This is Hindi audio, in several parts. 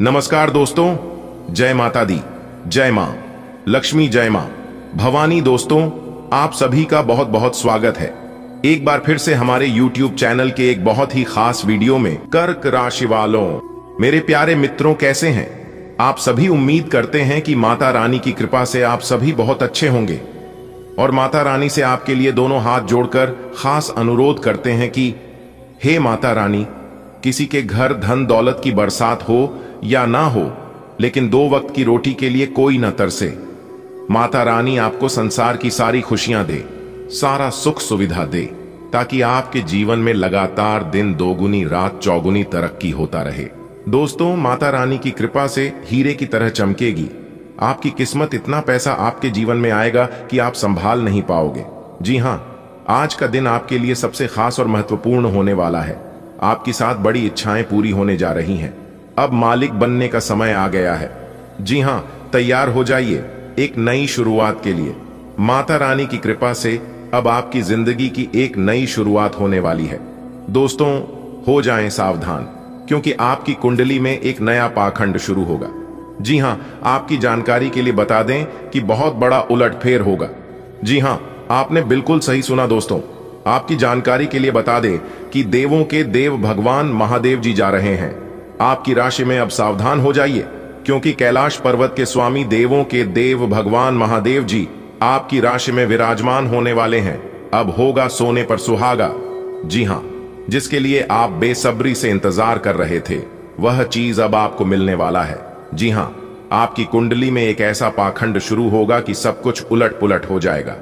नमस्कार दोस्तों, जय माता दी, जय मां लक्ष्मी, जय मां भवानी। दोस्तों, आप सभी का बहुत बहुत स्वागत है एक बार फिर से हमारे YouTube चैनल के एक बहुत ही खास वीडियो में। कर्क राशि वालों, मेरे प्यारे मित्रों, कैसे हैं आप सभी? उम्मीद करते हैं कि माता रानी की कृपा से आप सभी बहुत अच्छे होंगे और माता रानी से आपके लिए दोनों हाथ जोड़कर खास अनुरोध करते हैं कि हे माता रानी, किसी के घर धन दौलत की बरसात हो या ना हो, लेकिन 2 वक्त की रोटी के लिए कोई न तरसे। माता रानी आपको संसार की सारी खुशियां दे, सारा सुख सुविधा दे, ताकि आपके जीवन में लगातार दिन दोगुनी रात चौगुनी तरक्की होता रहे। दोस्तों, माता रानी की कृपा से हीरे की तरह चमकेगी आपकी किस्मत। इतना पैसा आपके जीवन में आएगा कि आप संभाल नहीं पाओगे। जी हां, आज का दिन आपके लिए सबसे खास और महत्वपूर्ण होने वाला है। आपकी साथ बड़ी इच्छाएं पूरी होने जा रही हैं। अब मालिक बनने का समय आ गया है। जी हां, तैयार हो जाइए एक नई शुरुआत के लिए। माता रानी की कृपा से अब आपकी जिंदगी की एक नई शुरुआत होने वाली है। दोस्तों, हो जाएं सावधान, क्योंकि आपकी कुंडली में एक नया पाखंड शुरू होगा। जी हां, आपकी जानकारी के लिए बता दें कि बहुत बड़ा उलटफेर होगा। जी हां, आपने बिल्कुल सही सुना दोस्तों। आपकी जानकारी के लिए बता दें कि देवों के देव भगवान महादेव जी जा रहे हैं आपकी राशि में। अब सावधान हो जाइए, क्योंकि कैलाश पर्वत के स्वामी देवों के देव भगवान महादेव जी आपकी राशि में विराजमान होने वाले हैं। अब होगा सोने पर सुहागा। जी हां, जिसके लिए आप बेसब्री से इंतजार कर रहे थे, वह चीज अब आपको मिलने वाला है। जी हां, आपकी कुंडली में एक ऐसा पाखंड शुरू होगा कि सब कुछ उलट पुलट हो जाएगा।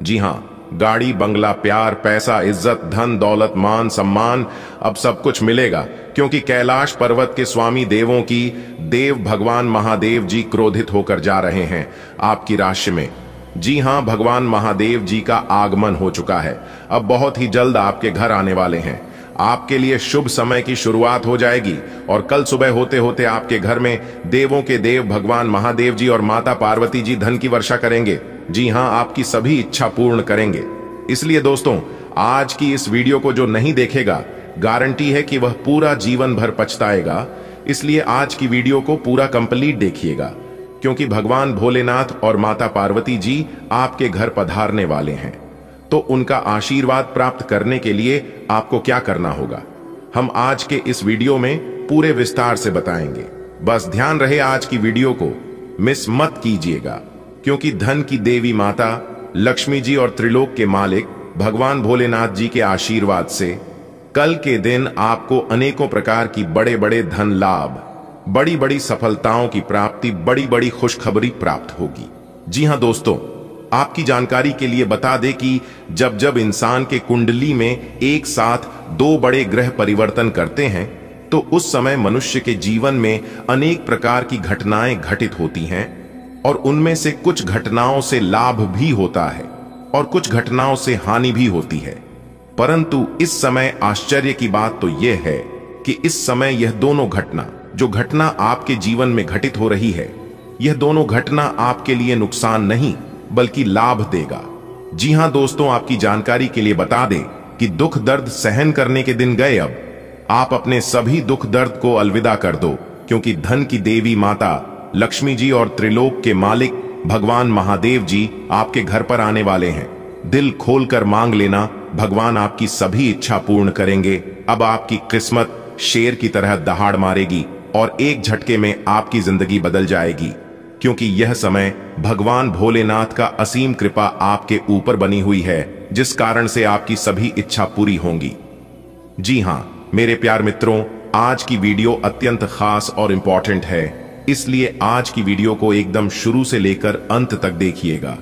जी हां, गाड़ी बंगला, प्यार, पैसा, इज्जत, धन दौलत, मान सम्मान, अब सब कुछ मिलेगा, क्योंकि कैलाश पर्वत के स्वामी देवों की देव भगवान महादेव जी क्रोधित होकर जा रहे हैं आपकी राशि में। जी हां, भगवान महादेव जी का आगमन हो चुका है। अब बहुत ही जल्द आपके घर आने वाले हैं। आपके लिए शुभ समय की शुरुआत हो जाएगी और कल सुबह होते होते आपके घर में देवों के देव भगवान महादेव जी और माता पार्वती जी धन की वर्षा करेंगे। जी हां, आपकी सभी इच्छा पूर्ण करेंगे। इसलिए दोस्तों, आज की इस वीडियो को जो नहीं देखेगा, गारंटी है कि वह पूरा जीवन भर पछताएगा। इसलिए आज की वीडियो को पूरा कंप्लीट देखिएगा, क्योंकि भगवान भोलेनाथ और माता पार्वती जी आपके घर पधारने वाले हैं। तो उनका आशीर्वाद प्राप्त करने के लिए आपको क्या करना होगा, हम आज के इस वीडियो में पूरे विस्तार से बताएंगे। बस ध्यान रहे, आज की वीडियो को मिस मत कीजिएगा, क्योंकि धन की देवी माता लक्ष्मी जी और त्रिलोक के मालिक भगवान भोलेनाथ जी के आशीर्वाद से कल के दिन आपको अनेकों प्रकार की बड़े बड़े धन लाभ, बड़ी बड़ी सफलताओं की प्राप्ति, बड़ी बड़ी खुशखबरी प्राप्त होगी। जी हां दोस्तों, आपकी जानकारी के लिए बता दें कि जब जब इंसान के कुंडली में एक साथ 2 बड़े ग्रह परिवर्तन करते हैं, तो उस समय मनुष्य के जीवन में अनेक प्रकार की घटनाएं घटित होती हैं और उनमें से कुछ घटनाओं से लाभ भी होता है और कुछ घटनाओं से हानि भी होती है। परंतु इस समय आश्चर्य की बात तो यह है कि इस समय यह दोनों घटना, जो घटना आपके जीवन में घटित हो रही है, यह दोनों घटना आपके लिए नुकसान नहीं बल्कि लाभ देगा। जी हां दोस्तों, आपकी जानकारी के लिए बता दें कि दुख दर्द सहन करने के दिन गए। अब आप अपने सभी दुख दर्द को अलविदा कर दो, क्योंकि धन की देवी माता लक्ष्मी जी और त्रिलोक के मालिक भगवान महादेव जी आपके घर पर आने वाले हैं। दिल खोलकर मांग लेना, भगवान आपकी सभी इच्छा पूर्ण करेंगे। अब आपकी किस्मत शेर की तरह दहाड़ मारेगी और एक झटके में आपकी जिंदगी बदल जाएगी, क्योंकि यह समय भगवान भोलेनाथ का असीम कृपा आपके ऊपर बनी हुई है, जिस कारण से आपकी सभी इच्छा पूरी होंगी। जी हां मेरे प्यार मित्रों, आज की वीडियो अत्यंत खास और इंपॉर्टेंट है, इसलिए आज की वीडियो को एकदम शुरू से लेकर अंत तक देखिएगा।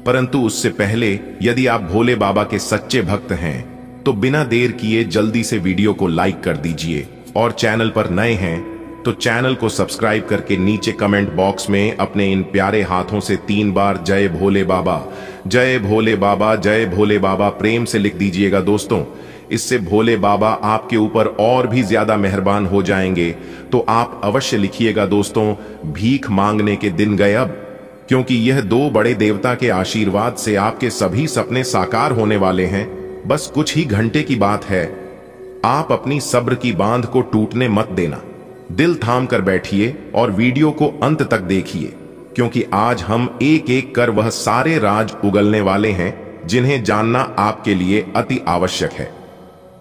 परंतु उससे पहले, यदि आप भोले बाबा के सच्चे भक्त हैं, तो बिना देर किए जल्दी से वीडियो को लाइक कर दीजिए और चैनल पर नए हैं तो चैनल को सब्सक्राइब करके नीचे कमेंट बॉक्स में अपने इन प्यारे हाथों से 3 बार जय भोले बाबा, जय भोले बाबा, जय भोले बाबा प्रेम से लिख दीजिएगा दोस्तों। इससे भोले बाबा आपके ऊपर और भी ज्यादा मेहरबान हो जाएंगे। तो आप अवश्य लिखिएगा दोस्तों, भीख मांगने के दिन गए अब, क्योंकि यह 2 बड़े देवता के आशीर्वाद से आपके सभी सपने साकार होने वाले हैं। बस कुछ ही घंटे की बात है। आप अपनी सब्र की बांध को टूटने मत देना। दिल थाम कर बैठिए और वीडियो को अंत तक देखिए, क्योंकि आज हम एक एक कर वह सारे राज उगलने वाले हैं जिन्हें जानना आपके लिए अति आवश्यक है।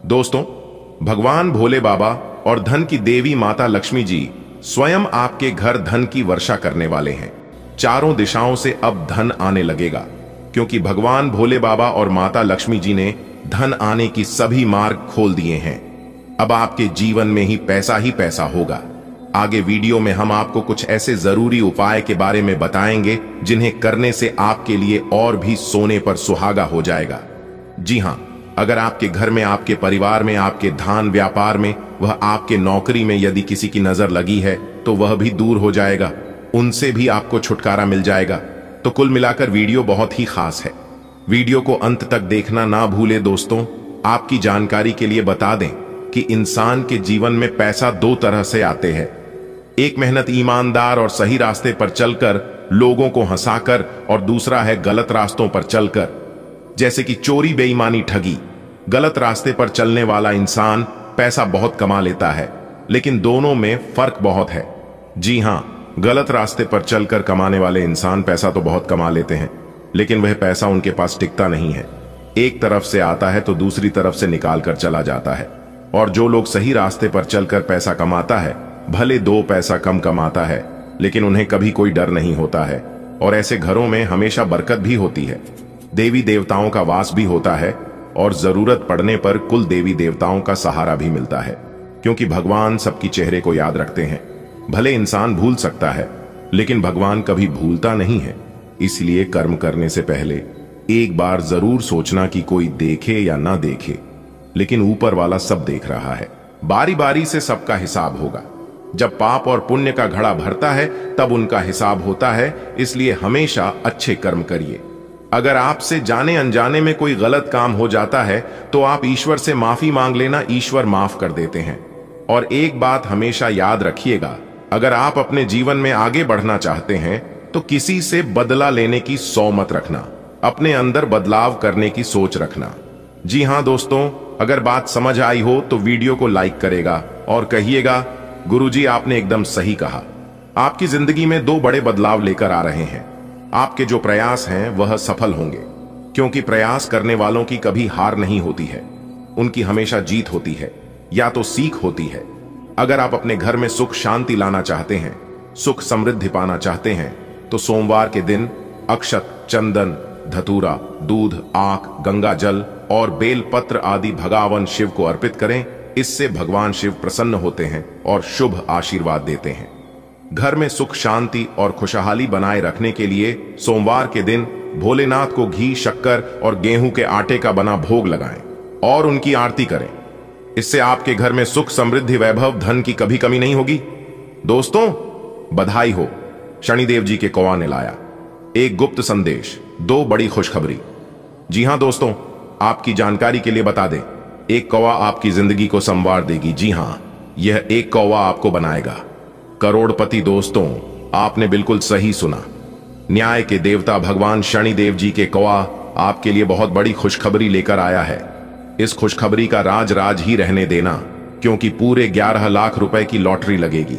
दोस्तों, भगवान भोले बाबा और धन की देवी माता लक्ष्मी जी स्वयं आपके घर धन की वर्षा करने वाले हैं। चारों दिशाओं से अब धन आने लगेगा, क्योंकि भगवान भोले बाबा और माता लक्ष्मी जी ने धन आने की सभी मार्ग खोल दिए हैं। अब आपके जीवन में ही पैसा होगा। आगे वीडियो में हम आपको कुछ ऐसे जरूरी उपाय के बारे में बताएंगे जिन्हें करने से आपके लिए और भी सोने पर सुहागा हो जाएगा। जी हां, अगर आपके घर में, आपके परिवार में, आपके धान व्यापार में, वह आपके नौकरी में यदि किसी की नजर लगी है तो वह भी दूर हो जाएगा, उनसे भी आपको छुटकारा मिल जाएगा। तो कुल मिलाकर वीडियो बहुत ही खास है। वीडियो को अंत तक देखना ना भूले। दोस्तों, आपकी जानकारी के लिए बता दें कि इंसान के जीवन में पैसा दो तरह से आते हैं। एक मेहनत ईमानदार और सही रास्ते पर चलकर लोगों को हंसाकर, और दूसरा है गलत रास्तों पर चलकर, जैसे कि चोरी, बेईमानी, ठगी। गलत रास्ते पर चलने वाला इंसान पैसा बहुत कमा लेता है, लेकिन दोनों में फर्क बहुत है। जी हां, गलत रास्ते पर चलकर कमाने वाले इंसान पैसा तो बहुत कमा लेते हैं, लेकिन वह पैसा उनके पास टिकता नहीं है। एक तरफ से आता है तो दूसरी तरफ से निकाल कर चला जाता है। और जो लोग सही रास्ते पर चलकर पैसा कमाता है, भले 2 पैसा कम कमाता है, लेकिन उन्हें कभी कोई डर नहीं होता है, और ऐसे घरों में हमेशा बरकत भी होती है, देवी देवताओं का वास भी होता है, और जरूरत पड़ने पर कुल देवी देवताओं का सहारा भी मिलता है, क्योंकि भगवान सबकी चेहरे को याद रखते हैं। भले इंसान भूल सकता है, लेकिन भगवान कभी भूलता नहीं है। इसलिए कर्म करने से पहले एक बार जरूर सोचना कि कोई देखे या ना देखे, लेकिन ऊपर वाला सब देख रहा है। बारी बारी से सबका हिसाब होगा। जब पाप और पुण्य का घड़ा भरता है तब उनका हिसाब होता है। इसलिए हमेशा अच्छे कर्म करिए। अगर आपसे जाने अनजाने में कोई गलत काम हो जाता है तो आप ईश्वर से माफी मांग लेना, ईश्वर माफ कर देते हैं। और एक बात हमेशा याद रखिएगा, अगर आप अपने जीवन में आगे बढ़ना चाहते हैं तो किसी से बदला लेने की सौ मत रखना, अपने अंदर बदलाव करने की सोच रखना। जी हां दोस्तों, अगर बात समझ आई हो तो वीडियो को लाइक करेगा और कहिएगा, गुरुजी आपने एकदम सही कहा। आपकी जिंदगी में 2 बड़े बदलाव लेकर आ रहे हैं। आपके जो प्रयास हैं वह सफल होंगे, क्योंकि प्रयास करने वालों की कभी हार नहीं होती है, उनकी हमेशा जीत होती है, या तो सीख होती है। अगर आप अपने घर में सुख शांति लाना चाहते हैं, सुख समृद्धि पाना चाहते हैं, तो सोमवार के दिन अक्षत, चंदन, धतूरा, दूध, आक, गंगा जल और बेल पत्र आदि भगवान शिव को अर्पित करें। इससे भगवान शिव प्रसन्न होते हैं और शुभ आशीर्वाद देते हैं। घर में सुख शांति और खुशहाली बनाए रखने के लिए सोमवार के दिन भोलेनाथ को घी, शक्कर और गेहूं के आटे का बना भोग लगाएं और उनकी आरती करें। इससे आपके घर में सुख, समृद्धि, वैभव, धन की कभी कमी नहीं होगी। दोस्तों, बधाई हो, शनिदेव जी के कौवा ने लाया एक गुप्त संदेश, 2 बड़ी खुशखबरी। जी हां दोस्तों, आपकी जानकारी के लिए बता दें, एक कौवा आपकी जिंदगी को संवार देगी। जी हां, यह एक कौवा आपको बनाएगा करोड़पति। दोस्तों, आपने बिल्कुल सही सुना। न्याय के देवता भगवान शनिदेव जी के कौवा आपके लिए बहुत बड़ी खुशखबरी लेकर आया है। इस खुशखबरी का राज ही रहने देना, क्योंकि पूरे 11 लाख रुपए की लॉटरी लगेगी।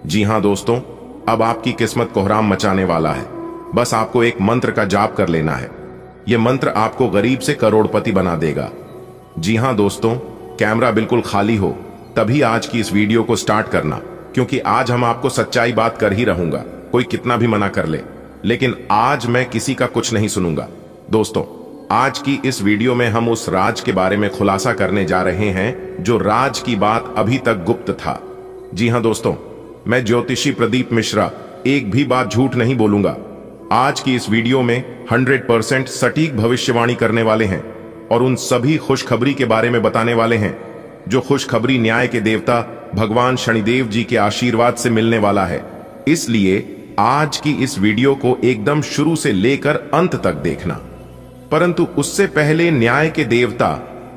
जी हां दोस्तों, अब आपकी किस्मत कोहराम मचाने वाला है। बस आपको एक मंत्र का जाप कर लेना है। यह मंत्र आपको गरीब से करोड़पति बना देगा। जी हां दोस्तों, कैमरा बिल्कुल खाली हो तभी आज की इस वीडियो को स्टार्ट करना, क्योंकि आज हम आपको सच्चाई बात कर ही रहूंगा, कोई कितना भी मना कर ले, लेकिन आज मैं किसी का कुछ नहीं सुनूंगा। दोस्तों, आज की इस वीडियो में हम उस राज के बारे में खुलासा करने जा रहे हैं जो राज की बात अभी तक गुप्त था। जी हां दोस्तों, मैं ज्योतिषी प्रदीप मिश्रा एक भी बात झूठ नहीं बोलूंगा। आज की इस वीडियो में 100% सटीक भविष्यवाणी करने वाले हैं और उन सभी खुशखबरी के बारे में बताने वाले हैं जो खुशखबरी न्याय के देवता भगवान शनिदेव जी के आशीर्वाद से मिलने वाला है। इसलिए आज की इस वीडियो को एकदम शुरू से लेकर अंत तक देखना। परंतु उससे पहले न्याय के देवता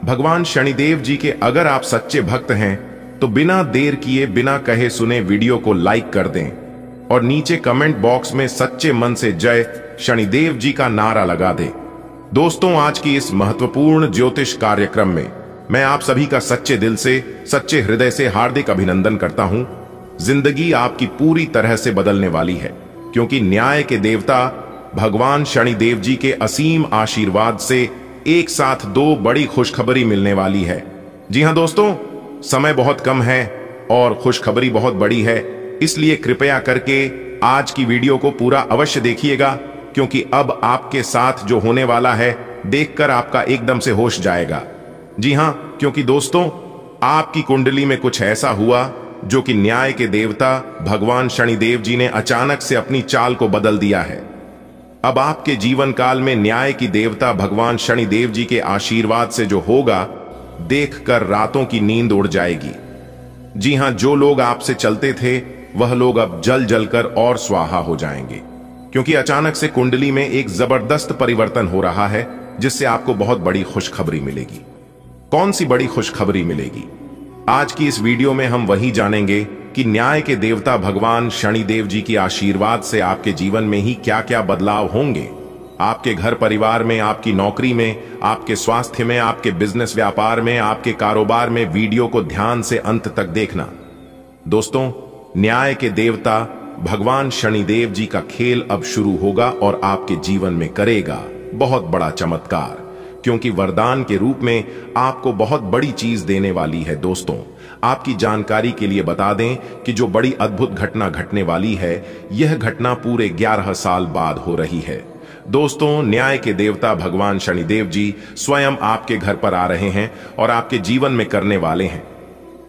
भगवान शनिदेव जी के अगर आप सच्चे भक्त हैं तो बिना देर किए, बिना कहे सुने वीडियो को लाइक कर दें और नीचे कमेंट बॉक्स में सच्चे मन से जय शनिदेव जी का नारा लगा दें। दोस्तों, आज की इस महत्वपूर्ण ज्योतिष कार्यक्रम में मैं आप सभी का सच्चे दिल से, सच्चे हृदय से हार्दिक अभिनंदन करता हूं। जिंदगी आपकी पूरी तरह से बदलने वाली है, क्योंकि न्याय के देवता भगवान शनिदेव जी के असीम आशीर्वाद से एक साथ दो बड़ी खुशखबरी मिलने वाली है। जी हां दोस्तों, समय बहुत कम है और खुशखबरी बहुत बड़ी है, इसलिए कृपया करके आज की वीडियो को पूरा अवश्य देखिएगा, क्योंकि अब आपके साथ जो होने वाला है देखकर आपका एकदम से होश जाएगा। जी हां, क्योंकि दोस्तों आपकी कुंडली में कुछ ऐसा हुआ जो कि न्याय के देवता भगवान शनिदेव जी ने अचानक से अपनी चाल को बदल दिया है। अब आपके जीवन काल में न्याय की देवता भगवान शनिदेव जी के आशीर्वाद से जो होगा, देखकर रातों की नींद उड़ जाएगी। जी हां, जो लोग आपसे चलते थे वह लोग अब जल जलकर और स्वाहा हो जाएंगे, क्योंकि अचानक से कुंडली में एक जबरदस्त परिवर्तन हो रहा है, जिससे आपको बहुत बड़ी खुशखबरी मिलेगी। कौन सी बड़ी खुशखबरी मिलेगी? आज की इस वीडियो में हम वही जानेंगे कि न्याय के देवता भगवान शनिदेव जी की आशीर्वाद से आपके जीवन में ही क्या क्या बदलाव होंगे। आपके घर परिवार में, आपकी नौकरी में, आपके स्वास्थ्य में, आपके बिजनेस व्यापार में, आपके कारोबार में। वीडियो को ध्यान से अंत तक देखना। दोस्तों, न्याय के देवता भगवान शनिदेव जी का खेल अब शुरू होगा और आपके जीवन में करेगा बहुत बड़ा चमत्कार, क्योंकि वरदान के रूप में आपको बहुत बड़ी चीज देने वाली है। दोस्तों, आपकी जानकारी के लिए बता दें कि जो बड़ी अद्भुत घटना घटने वाली है, यह घटना पूरे 11 साल बाद हो रही है। दोस्तों, न्याय के देवता भगवान शनिदेव जी स्वयं आपके घर पर आ रहे हैं और आपके जीवन में करने वाले हैं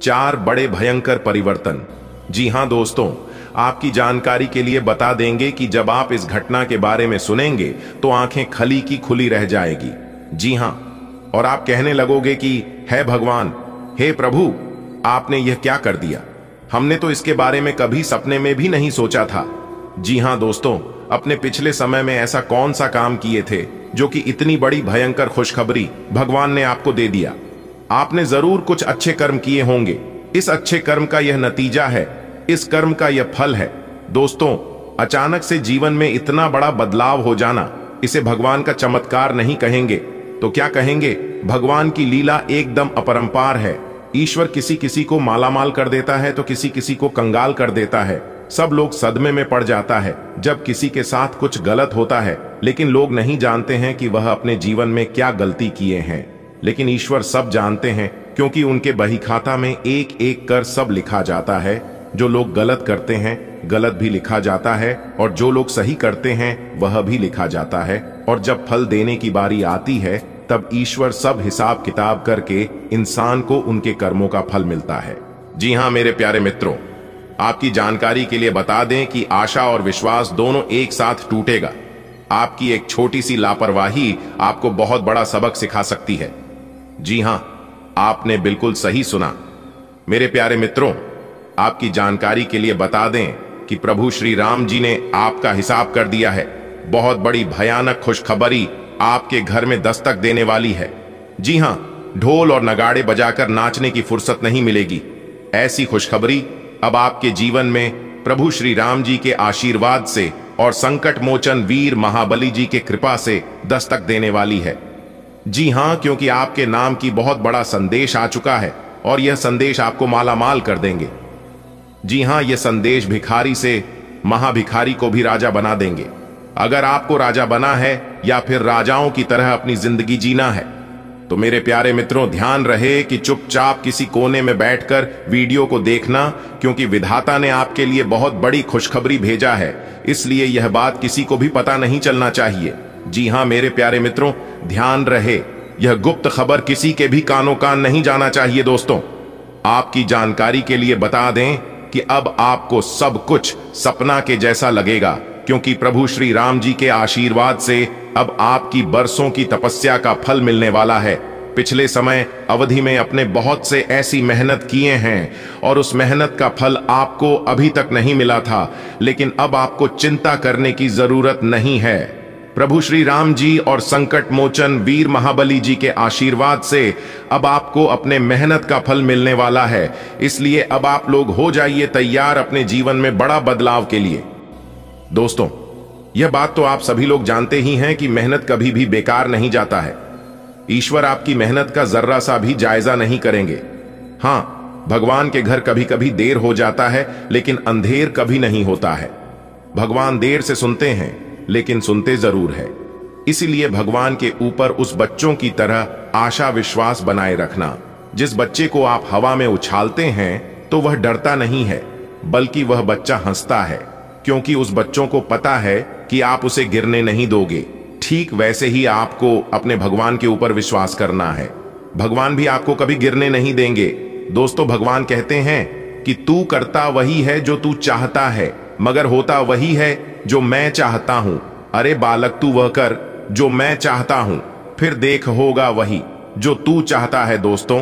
4 बड़े भयंकर परिवर्तन। जी हां दोस्तों, आपकी जानकारी के लिए बता देंगे कि जब आप इस घटना के बारे में सुनेंगे तो आंखें खली की खुली रह जाएगी। जी हां, और आप कहने लगोगे कि हे भगवान, हे प्रभु, आपने यह क्या कर दिया? हमने तो इसके बारे में कभी सपने में भी नहीं सोचा था। जी हां दोस्तों, अपने पिछले समय में ऐसा कौन सा काम किए थे जो कि इतनी बड़ी भयंकर खुशखबरी भगवान ने आपको दे दिया? आपने जरूर कुछ अच्छे कर्म किए होंगे। इस अच्छे कर्म का यह नतीजा है, इस कर्म का यह फल है। दोस्तों, अचानक से जीवन में इतना बड़ा बदलाव हो जाना, इसे भगवान का चमत्कार नहीं कहेंगे तो क्या कहेंगे? भगवान की लीला एकदम अपरंपार है। ईश्वर किसी किसी को मालामाल कर देता है तो किसी किसी को कंगाल कर देता है। सब लोग सदमे में पड़ जाता है जब किसी के साथ कुछ गलत होता है, लेकिन लोग नहीं जानते हैं कि वह अपने जीवन में क्या गलती किए हैं। लेकिन ईश्वर सब जानते हैं, क्योंकि उनके बही खाता में एक एक कर सब लिखा जाता है। जो लोग गलत करते हैं गलत भी लिखा जाता है, और जो लोग सही करते हैं वह भी लिखा जाता है। और जब फल देने की बारी आती है, तब ईश्वर सब हिसाब किताब करके इंसान को उनके कर्मों का फल मिलता है। जी हां मेरे प्यारे मित्रों, आपकी जानकारी के लिए बता दें कि आशा और विश्वास दोनों एक साथ टूटेगा। आपकी एक छोटी सी लापरवाही आपको बहुत बड़ा सबक सिखा सकती है। जी हां, आपने बिल्कुल सही सुना। मेरे प्यारे मित्रों, आपकी जानकारी के लिए बता दें कि प्रभु श्री राम जी ने आपका हिसाब कर दिया है। बहुत बड़ी भयानक खुशखबरी आपके घर में दस्तक देने वाली है। जी हां, ढोल और नगाड़े बजाकर नाचने की फुर्सत नहीं मिलेगी। ऐसी खुशखबरी अब आपके जीवन में प्रभु श्री राम जी के आशीर्वाद से और संकट मोचन वीर महाबली जी के कृपा से दस्तक देने वाली है। जी हां, क्योंकि आपके नाम की बहुत बड़ा संदेश आ चुका है और यह संदेश आपको मालामाल कर देंगे। जी हां, यह संदेश भिखारी से महाभिखारी को भी राजा बना देंगे। अगर आपको राजा बना है या फिर राजाओं की तरह अपनी जिंदगी जीना है, तो मेरे प्यारे मित्रों ध्यान रहे कि चुपचाप किसी कोने में बैठकर वीडियो को देखना, क्योंकि विधाता ने आपके लिए बहुत बड़ी खुशखबरी भेजा है। इसलिए यह बात किसी को भी पता नहीं चलना चाहिए। जी हां मेरे प्यारे मित्रों, ध्यान रहे, यह गुप्त खबर किसी के भी कानों कान नहीं जाना चाहिए। दोस्तों, आपकी जानकारी के लिए बता दें कि अब आपको सब कुछ सपना के जैसा लगेगा, क्योंकि प्रभु श्री राम जी के आशीर्वाद से अब आपकी बरसों की तपस्या का फल मिलने वाला है। पिछले समय अवधि में अपने बहुत से ऐसी मेहनत किए हैं और उस मेहनत का फल आपको अभी तक नहीं मिला था, लेकिन अब आपको चिंता करने की जरूरत नहीं है। प्रभु श्री राम जी और संकट मोचन वीर महाबली जी के आशीर्वाद से अब आपको अपने मेहनत का फल मिलने वाला है। इसलिए अब आप लोग हो जाइए तैयार अपने जीवन में बड़ा बदलाव के लिए। दोस्तों, यह बात तो आप सभी लोग जानते ही हैं कि मेहनत कभी भी बेकार नहीं जाता है। ईश्वर आपकी मेहनत का जर्रा सा भी जायजा नहीं करेंगे। हां, भगवान के घर कभी कभी देर हो जाता है, लेकिन अंधेर कभी नहीं होता है। भगवान देर से सुनते हैं, लेकिन सुनते जरूर है। इसीलिए भगवान के ऊपर उस बच्चों की तरह आशा विश्वास बनाए रखना। जिस बच्चे को आप हवा में उछालते हैं तो वह डरता नहीं है, बल्कि वह बच्चा हंसता है, क्योंकि उस बच्चों को पता है कि आप उसे गिरने नहीं दोगे। ठीक वैसे ही आपको अपने भगवान के ऊपर विश्वास करना है। भगवान भी आपको कभी गिरने नहीं देंगे। दोस्तों, भगवान कहते हैं कि तू करता वही है जो तू चाहता है, मगर होता वही है जो मैं चाहता हूं। अरे बालक, तू वह कर जो मैं चाहता हूं, फिर देख होगा वही जो तू चाहता है। दोस्तों,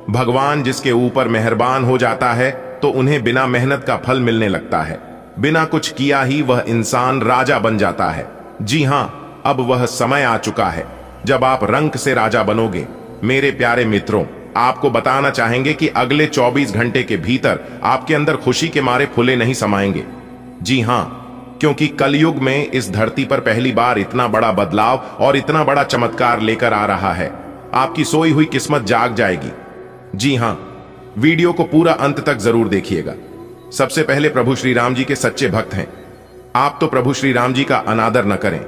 भगवान जिसके ऊपर मेहरबान हो जाता है तो उन्हें बिना मेहनत का फल मिलने लगता है। बिना कुछ किया ही वह इंसान राजा बन जाता है। जी हां, अब वह समय आ चुका है जब आप रंक से राजा बनोगे। मेरे प्यारे मित्रों, आपको बताना चाहेंगे कि अगले 24 घंटे के भीतर आपके अंदर खुशी के मारे फूले नहीं समाएंगे। जी हां, क्योंकि कलयुग में इस धरती पर पहली बार इतना बड़ा बदलाव और इतना बड़ा चमत्कार लेकर आ रहा है। आपकी सोई हुई किस्मत जाग जाएगी। जी हां, वीडियो को पूरा अंत तक जरूर देखिएगा। सबसे पहले प्रभु श्री राम जी के सच्चे भक्त हैं आप, तो प्रभु श्री राम जी का अनादर न करें।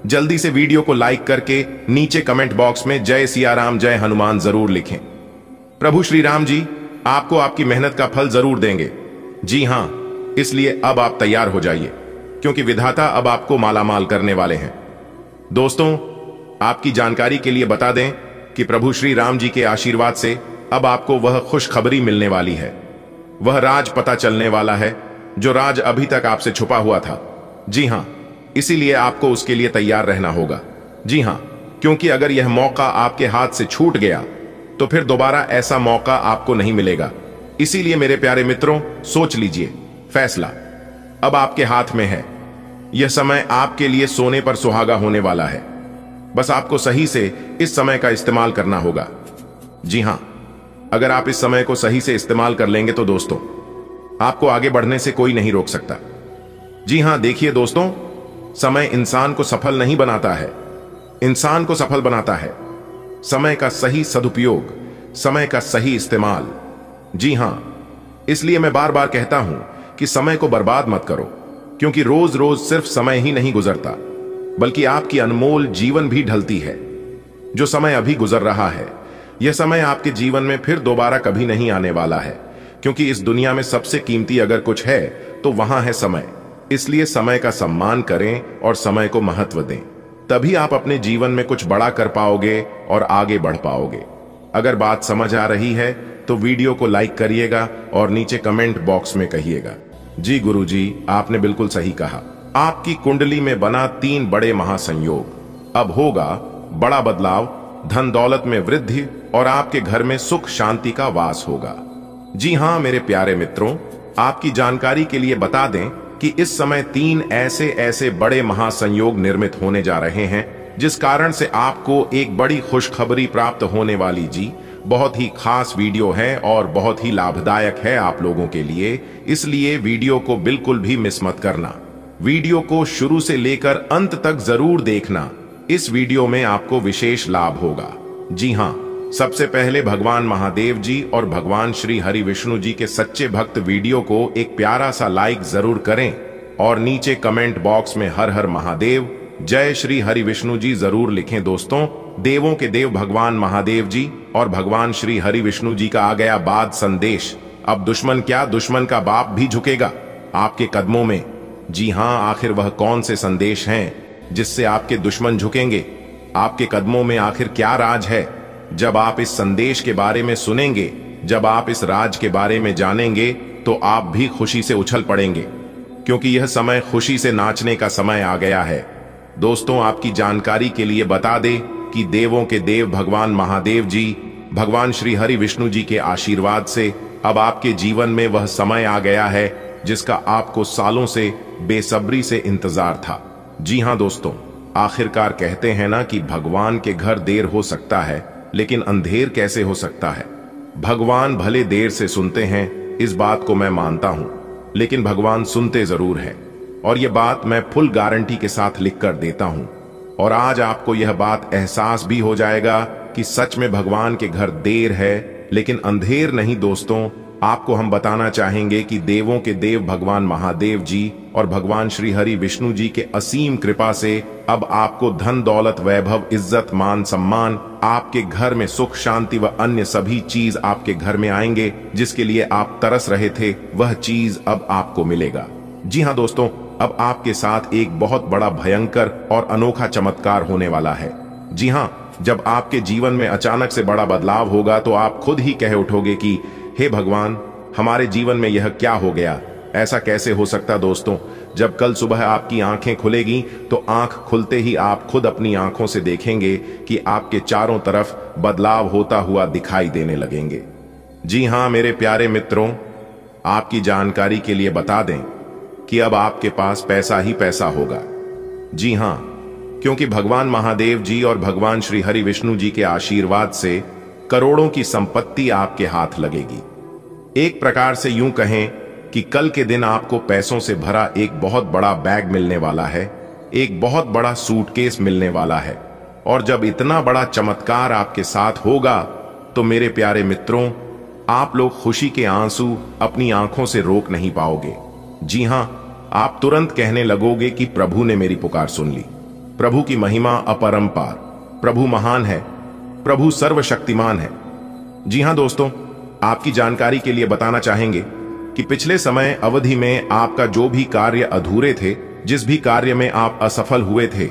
जल्दी से वीडियो को लाइक करके नीचे कमेंट बॉक्स में जय सिया राम, जय हनुमान जरूर लिखें। प्रभु श्री राम जी आपको आपकी मेहनत का फल जरूर देंगे। जी हां, इसलिए अब आप तैयार हो जाइए, क्योंकि विधाता अब आपको मालामाल करने वाले हैं। दोस्तों, आपकी जानकारी के लिए बता दें कि प्रभु श्री राम जी के आशीर्वाद से अब आपको वह खुशखबरी मिलने वाली है। वह राज पता चलने वाला है जो राज अभी तक आपसे छुपा हुआ था। जी हां, इसीलिए आपको उसके लिए तैयार रहना होगा। जी हां, क्योंकि अगर यह मौका आपके हाथ से छूट गया तो फिर दोबारा ऐसा मौका आपको नहीं मिलेगा। इसीलिए मेरे प्यारे मित्रों, सोच लीजिए, फैसला अब आपके हाथ में है। यह समय आपके लिए सोने पर सुहागा होने वाला है। बस आपको सही से इस समय का इस्तेमाल करना होगा। जी हां, अगर आप इस समय को सही से इस्तेमाल कर लेंगे तो दोस्तों, आपको आगे बढ़ने से कोई नहीं रोक सकता। जी हां, देखिए दोस्तों, समय इंसान को सफल नहीं बनाता है, इंसान को सफल बनाता है समय का सही सदुपयोग, समय का सही इस्तेमाल। जी हां, इसलिए मैं बार बार कहता हूं कि समय को बर्बाद मत करो, क्योंकि रोज रोज सिर्फ समय ही नहीं गुजरता, बल्कि आपकी अनमोल जीवन भी ढलती है। जो समय अभी गुजर रहा है, यह समय आपके जीवन में फिर दोबारा कभी नहीं आने वाला है, क्योंकि इस दुनिया में सबसे कीमती अगर कुछ है तो वहां है समय। इसलिए समय का सम्मान करें और समय को महत्व दें, तभी आप अपने जीवन में कुछ बड़ा कर पाओगे और आगे बढ़ पाओगे। अगर बात समझ आ रही है तो वीडियो को लाइक करिएगा और नीचे कमेंट बॉक्स में कहिएगा, जी गुरुजी, आपने बिल्कुल सही कहा। आपकी कुंडली में बना 3 बड़े महासंयोग। अब होगा बड़ा बदलाव, धन दौलत में वृद्धि और आपके घर में सुख शांति का वास होगा। जी हां मेरे प्यारे मित्रों, आपकी जानकारी के लिए बता दें कि इस समय 3 ऐसे बड़े महासंयोग निर्मित होने जा रहे हैं, जिस कारण से आपको एक बड़ी खुशखबरी प्राप्त होने वाली। जी, बहुत ही खास वीडियो है और बहुत ही लाभदायक है आप लोगों के लिए, इसलिए वीडियो को बिल्कुल भी मिस मत करना। वीडियो को शुरू से लेकर अंत तक जरूर देखना। इस वीडियो में आपको विशेष लाभ होगा। जी हां, सबसे पहले भगवान महादेव जी और भगवान श्री हरि विष्णु जी के सच्चे भक्त वीडियो को एक प्यारा सा लाइक जरूर करें और नीचे कमेंट बॉक्स में हर हर महादेव, जय श्री हरि विष्णु जी जरूर लिखें। दोस्तों, देवों के देव भगवान महादेव जी और भगवान श्री हरि विष्णु जी का आ गया बाद संदेश। अब दुश्मन क्या, दुश्मन का बाप भी झुकेगा आपके कदमों में। जी हां, आखिर वह कौन से संदेश हैं जिससे आपके दुश्मन झुकेंगे? आपके कदमों में आखिर क्या राज है? जब आप इस संदेश के बारे में सुनेंगे, जब आप इस राज के बारे में जानेंगे, तो आप भी खुशी से उछल पड़ेंगे, क्योंकि यह समय खुशी से नाचने का समय आ गया है। दोस्तों, आपकी जानकारी के लिए बता दें कि देवों के देव भगवान महादेव जी, भगवान श्री हरि विष्णु जी के आशीर्वाद से अब आपके जीवन में वह समय आ गया है जिसका आपको सालों से बेसब्री से इंतजार था। जी हां दोस्तों, आखिरकार कहते हैं ना कि भगवान के घर देर हो सकता है, लेकिन अंधेर कैसे हो सकता है। भगवान भले देर से सुनते हैं, इस बात को मैं मानता हूं, लेकिन भगवान सुनते जरूर हैं, और यह बात मैं फुल गारंटी के साथ लिख कर देता हूं। और आज आपको यह बात एहसास भी हो जाएगा कि सच में भगवान के घर देर है, लेकिन अंधेर नहीं दोस्तों, आपको हम बताना चाहेंगे कि देवों के देव भगवान महादेव जी और भगवान श्री हरि विष्णु जी के असीम कृपा से अब आपको धन दौलत वैभव इज्जत मान सम्मान, आपके घर में सुख शांति व अन्य सभी चीज आपके घर में आएंगे। जिसके लिए आप तरस रहे थे वह चीज अब आपको मिलेगा। जी हाँ दोस्तों, अब आपके साथ एक बहुत बड़ा भयंकर और अनोखा चमत्कार होने वाला है। जी हाँ, जब आपके जीवन में अचानक से बड़ा बदलाव होगा तो आप खुद ही कह उठोगे कि हे भगवान, हमारे जीवन में यह क्या हो गया? ऐसा कैसे हो सकता दोस्तों? जब कल सुबह आपकी आंखें खुलेगी तो आंख खुलते ही आप खुद अपनी आंखों से देखेंगे कि आपके चारों तरफ बदलाव होता हुआ दिखाई देने लगेंगे। जी हाँ मेरे प्यारे मित्रों, आपकी जानकारी के लिए बता दें कि अब आपके पास पैसा ही पैसा होगा। जी हाँ, क्योंकि भगवान महादेव जी और भगवान श्री हरि विष्णु जी के आशीर्वाद से करोड़ों की संपत्ति आपके हाथ लगेगी। एक प्रकार से यूं कहें कि कल के दिन आपको पैसों से भरा एक बहुत बड़ा बैग मिलने वाला है, एक बहुत बड़ा सूटकेस मिलने वाला है। और जब इतना बड़ा चमत्कार आपके साथ होगा तो मेरे प्यारे मित्रों, आप लोग खुशी के आंसू अपनी आंखों से रोक नहीं पाओगे। जी हाँ, आप तुरंत कहने लगोगे कि प्रभु ने मेरी पुकार सुन ली। प्रभु की महिमा अपरंपार, प्रभु महान है, प्रभु सर्वशक्तिमान है। जी हाँ दोस्तों, आपकी जानकारी के लिए बताना चाहेंगे कि पिछले समय अवधि में आपका जो भी कार्य अधूरे थे, जिस भी कार्य में आप असफल हुए थे,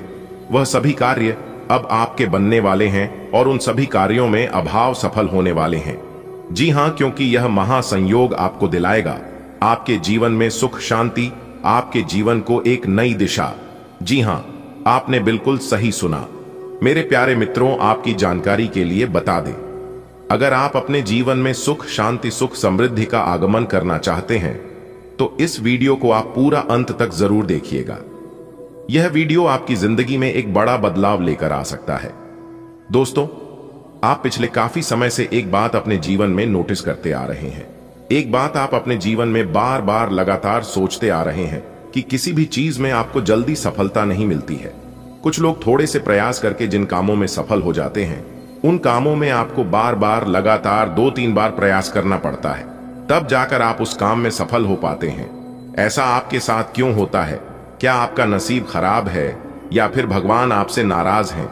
वह सभी कार्य अब आपके बनने वाले हैं और उन सभी कार्यों में अभाव सफल होने वाले हैं। जी हाँ, क्योंकि यह महासंयोग आपको दिलाएगा आपके जीवन में सुख शांति, आपके जीवन को एक नई दिशा। जी हाँ, आपने बिल्कुल सही सुना। मेरे प्यारे मित्रों, आपकी जानकारी के लिए बता दें, अगर आप अपने जीवन में सुख शांति सुख समृद्धि का आगमन करना चाहते हैं तो इस वीडियो को आप पूरा अंत तक जरूर देखिएगा। यह वीडियो आपकी जिंदगी में एक बड़ा बदलाव लेकर आ सकता है। दोस्तों, आप पिछले काफी समय से एक बात अपने जीवन में नोटिस करते आ रहे हैं। एक बात आप अपने जीवन में बार बार लगातार सोचते आ रहे हैं कि किसी भी चीज में आपको जल्दी सफलता नहीं मिलती है। कुछ लोग थोड़े से प्रयास करके जिन कामों में सफल हो जाते हैं, उन कामों में आपको बार बार लगातार 2-3 बार प्रयास करना पड़ता है, तब जाकर आप उस काम में सफल हो पाते हैं। ऐसा आपके साथ क्यों होता है? क्या आपका नसीब खराब है या फिर भगवान आपसे नाराज हैं?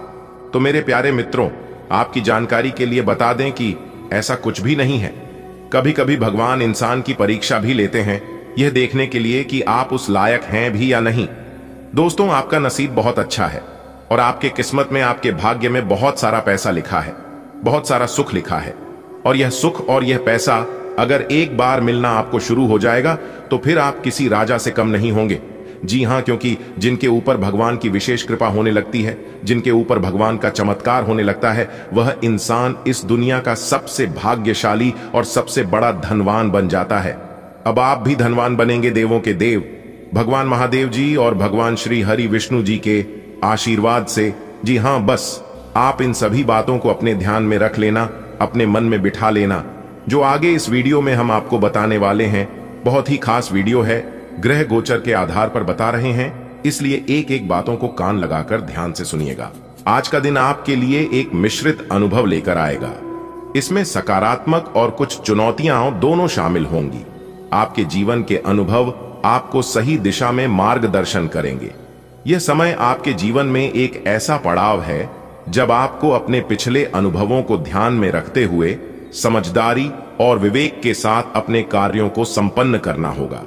तो मेरे प्यारे मित्रों, आपकी जानकारी के लिए बता दें कि ऐसा कुछ भी नहीं है। कभी कभी भगवान इंसान की परीक्षा भी लेते हैं, यह देखने के लिए कि आप उस लायक हैं भी या नहीं। दोस्तों, आपका नसीब बहुत अच्छा है और आपके किस्मत में, आपके भाग्य में बहुत सारा पैसा लिखा है, बहुत सारा सुख लिखा है। और यह सुख और यह पैसा अगर एक बार मिलना आपको शुरू हो जाएगा तो फिर आप किसी राजा से कम नहीं होंगे। जी हाँ, क्योंकि जिनके ऊपर भगवान की विशेष कृपा होने लगती है, जिनके ऊपर भगवान का चमत्कार होने लगता है, वह इंसान इस दुनिया का सबसे भाग्यशाली और सबसे बड़ा धनवान बन जाता है। अब आप भी धनवान बनेंगे देवों के देव भगवान महादेव जी और भगवान श्री हरि विष्णु जी के आशीर्वाद से। जी हाँ, बस आप इन सभी बातों को अपने ध्यान में रख लेना, अपने मन में बिठा लेना। जो आगे इस वीडियो में हम आपको बताने वाले हैं, बहुत ही खास वीडियो है, ग्रह गोचर के आधार पर बता रहे हैं, इसलिए एक एक बातों को कान लगाकर ध्यान से सुनिएगा। आज का दिन आपके लिए एक मिश्रित अनुभव लेकर आएगा। इसमें सकारात्मक और कुछ चुनौतियां दोनों शामिल होंगी। आपके जीवन के अनुभव आपको सही दिशा में मार्गदर्शन करेंगे। यह समय आपके जीवन में एक ऐसा पड़ाव है जब आपको अपने पिछले अनुभवों को ध्यान में रखते हुए समझदारी और विवेक के साथ अपने कार्यों को संपन्न करना होगा।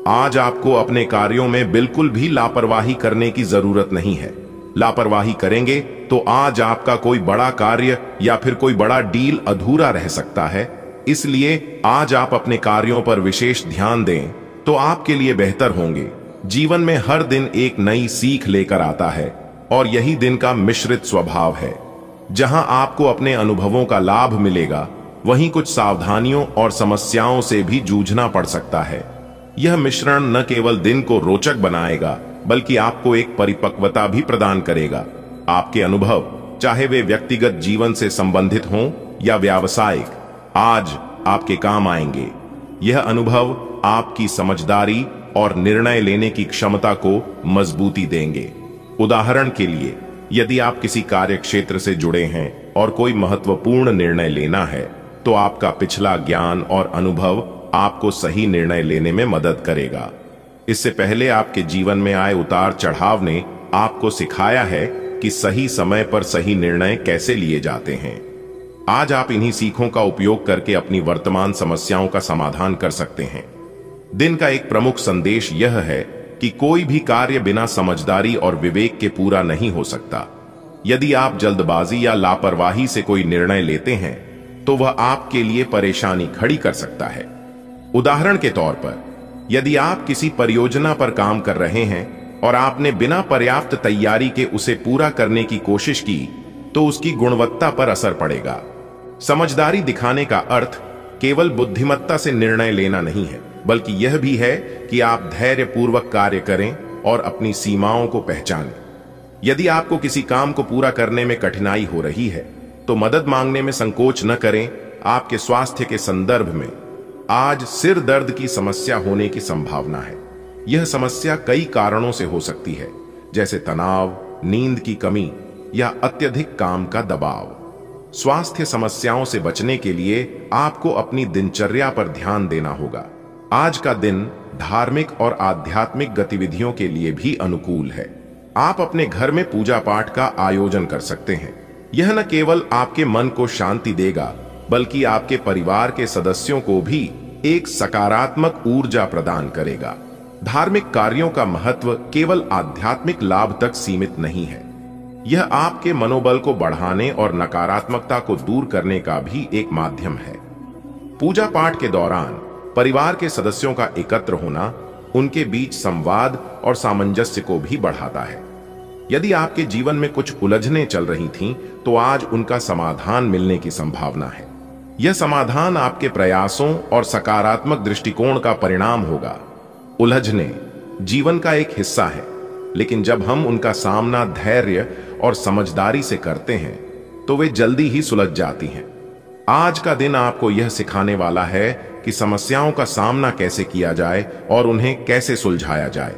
आज आपको अपने कार्यों में बिल्कुल भी लापरवाही करने की जरूरत नहीं है। लापरवाही करेंगे तो आज आपका कोई बड़ा कार्य या फिर कोई बड़ा डील अधूरा रह सकता है। इसलिए आज आप अपने कार्यों पर विशेष ध्यान दें तो आपके लिए बेहतर होंगे। जीवन में हर दिन एक नई सीख लेकर आता है और यही दिन का मिश्रित स्वभाव है। जहां आपको अपने अनुभवों का लाभ मिलेगा, वहीं कुछ सावधानियों और समस्याओं से भी जूझना पड़ सकता है। यह मिश्रण न केवल दिन को रोचक बनाएगा, बल्कि आपको एक परिपक्वता भी प्रदान करेगा। आपके अनुभव, चाहे वे व्यक्तिगत जीवन से संबंधित हों या व्यावसायिक, आज आपके काम आएंगे। यह अनुभव आपकी समझदारी और निर्णय लेने की क्षमता को मजबूती देंगे। उदाहरण के लिए, यदि आप किसी कार्य क्षेत्र से जुड़े हैं और कोई महत्वपूर्ण निर्णय लेना है, तो आपका पिछला ज्ञान और अनुभव आपको सही निर्णय लेने में मदद करेगा। इससे पहले आपके जीवन में आए उतार चढ़ाव ने आपको सिखाया है कि सही समय पर सही निर्णय कैसे लिए जाते हैं। आज आप इन्हीं सीखों का उपयोग करके अपनी वर्तमान समस्याओं का समाधान कर सकते हैं। दिन का एक प्रमुख संदेश यह है कि कोई भी कार्य बिना समझदारी और विवेक के पूरा नहीं हो सकता। यदि आप जल्दबाजी या लापरवाही से कोई निर्णय लेते हैं तो वह आपके लिए परेशानी खड़ी कर सकता है। उदाहरण के तौर पर, यदि आप किसी परियोजना पर काम कर रहे हैं और आपने बिना पर्याप्त तैयारी के उसे पूरा करने की कोशिश की तो उसकी गुणवत्ता पर असर पड़ेगा। समझदारी दिखाने का अर्थ केवल बुद्धिमत्ता से निर्णय लेना नहीं है, बल्कि यह भी है कि आप धैर्यपूर्वक कार्य करें और अपनी सीमाओं को पहचानें। यदि आपको किसी काम को पूरा करने में कठिनाई हो रही है तो मदद मांगने में संकोच न करें। आपके स्वास्थ्य के संदर्भ में आज सिर दर्द की समस्या होने की संभावना है। यह समस्या कई कारणों से हो सकती है, जैसे तनाव, नींद की कमी या अत्यधिक काम का दबाव। स्वास्थ्य समस्याओं से बचने के लिए आपको अपनी दिनचर्या पर ध्यान देना होगा। आज का दिन धार्मिक और आध्यात्मिक गतिविधियों के लिए भी अनुकूल है। आप अपने घर में पूजा पाठ का आयोजन कर सकते हैं। यह न केवल आपके मन को शांति देगा, बल्कि आपके परिवार के सदस्यों को भी एक सकारात्मक ऊर्जा प्रदान करेगा। धार्मिक कार्यों का महत्व केवल आध्यात्मिक लाभ तक सीमित नहीं है। यह आपके मनोबल को बढ़ाने और नकारात्मकता को दूर करने का भी एक माध्यम है। पूजा पाठ के दौरान परिवार के सदस्यों का एकत्र होना उनके बीच संवाद और सामंजस्य को भी बढ़ाता है। यदि आपके जीवन में कुछ उलझनें चल रही थीं, तो आज उनका समाधान मिलने की संभावना है। यह समाधान आपके प्रयासों और सकारात्मक दृष्टिकोण का परिणाम होगा। उलझनें जीवन का एक हिस्सा है, लेकिन जब हम उनका सामना धैर्य और समझदारी से करते हैं तो वे जल्दी ही सुलझ जाती हैं। आज का दिन आपको यह सिखाने वाला है कि समस्याओं का सामना कैसे किया जाए और उन्हें कैसे सुलझाया जाए।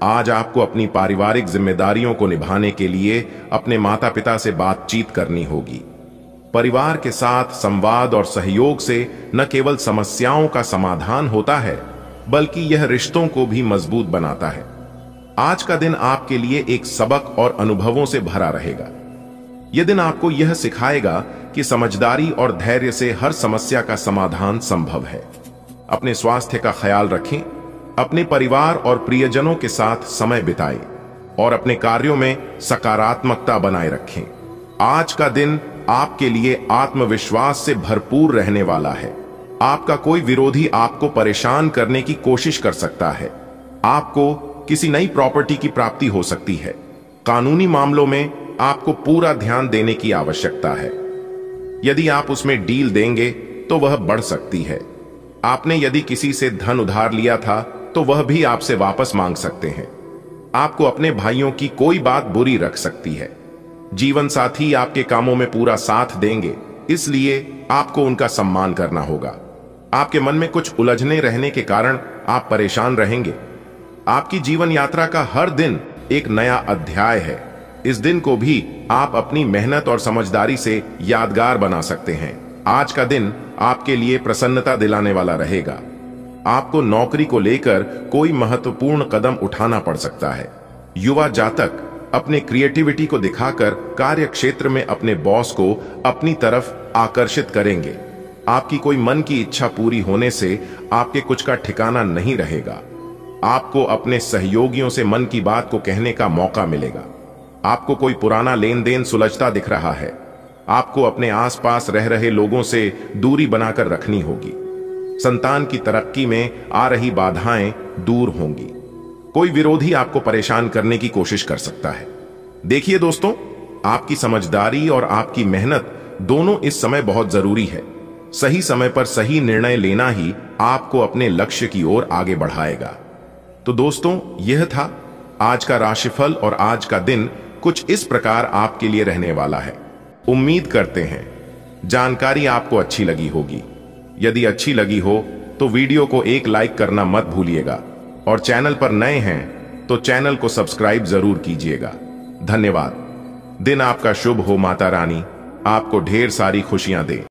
आज आपको अपनी पारिवारिक जिम्मेदारियों को निभाने के लिए अपने माता पिता से बातचीत करनी होगी। परिवार के साथ संवाद और सहयोग से न केवल समस्याओं का समाधान होता है, बल्कि यह रिश्तों को भी मजबूत बनाता है। आज का दिन आपके लिए एक सबक और अनुभवों से भरा रहेगा। यह दिन आपको यह सिखाएगा कि समझदारी और धैर्य से हर समस्या का समाधान संभव है। अपने स्वास्थ्य का ख्याल रखें, अपने परिवार और प्रियजनों के साथ समय बिताएं और अपने कार्यों में सकारात्मकता बनाए रखें। आज का दिन आपके लिए आत्मविश्वास से भरपूर रहने वाला है। आपका कोई विरोधी आपको परेशान करने की कोशिश कर सकता है। आपको किसी नई प्रॉपर्टी की प्राप्ति हो सकती है। कानूनी मामलों में आपको पूरा ध्यान देने की आवश्यकता है। यदि आप उसमें डील देंगे तो वह बढ़ सकती है। आपने यदि किसी से धन उधार लिया था तो वह भी आपसे वापस मांग सकते हैं। आपको अपने भाइयों की कोई बात बुरी रख सकती है। जीवन साथी आपके कामों में पूरा साथ देंगे, इसलिए आपको उनका सम्मान करना होगा। आपके मन में कुछ उलझने रहने के कारण आप परेशान रहेंगे। आपकी जीवन यात्रा का हर दिन एक नया अध्याय है। इस दिन को भी आप अपनी मेहनत और समझदारी से यादगार बना सकते हैं। आज का दिन आपके लिए प्रसन्नता दिलाने वाला रहेगा। आपको नौकरी को लेकर कोई महत्वपूर्ण कदम उठाना पड़ सकता है। युवा जातक अपने क्रिएटिविटी को दिखाकर कार्य क्षेत्र में अपने बॉस को अपनी तरफ आकर्षित करेंगे। आपकी कोई मन की इच्छा पूरी होने से आपके कुछ का ठिकाना नहीं रहेगा। आपको अपने सहयोगियों से मन की बात को कहने का मौका मिलेगा। आपको कोई पुराना लेन देन सुलझता दिख रहा है। आपको अपने आसपास रह रहे लोगों से दूरी बनाकर रखनी होगी। संतान की तरक्की में आ रही बाधाएं दूर होंगी। कोई विरोधी आपको परेशान करने की कोशिश कर सकता है। देखिए दोस्तों, आपकी समझदारी और आपकी मेहनत दोनों इस समय बहुत जरूरी है। सही समय पर सही निर्णय लेना ही आपको अपने लक्ष्य की ओर आगे बढ़ाएगा। तो दोस्तों, यह था आज का राशिफल और आज का दिन कुछ इस प्रकार आपके लिए रहने वाला है। उम्मीद करते हैं जानकारी आपको अच्छी लगी होगी। यदि अच्छी लगी हो तो वीडियो को एक लाइक करना मत भूलिएगा और चैनल पर नए हैं तो चैनल को सब्सक्राइब जरूर कीजिएगा। धन्यवाद। दिन आपका शुभ हो। माता रानी आपको ढेर सारी खुशियां दे।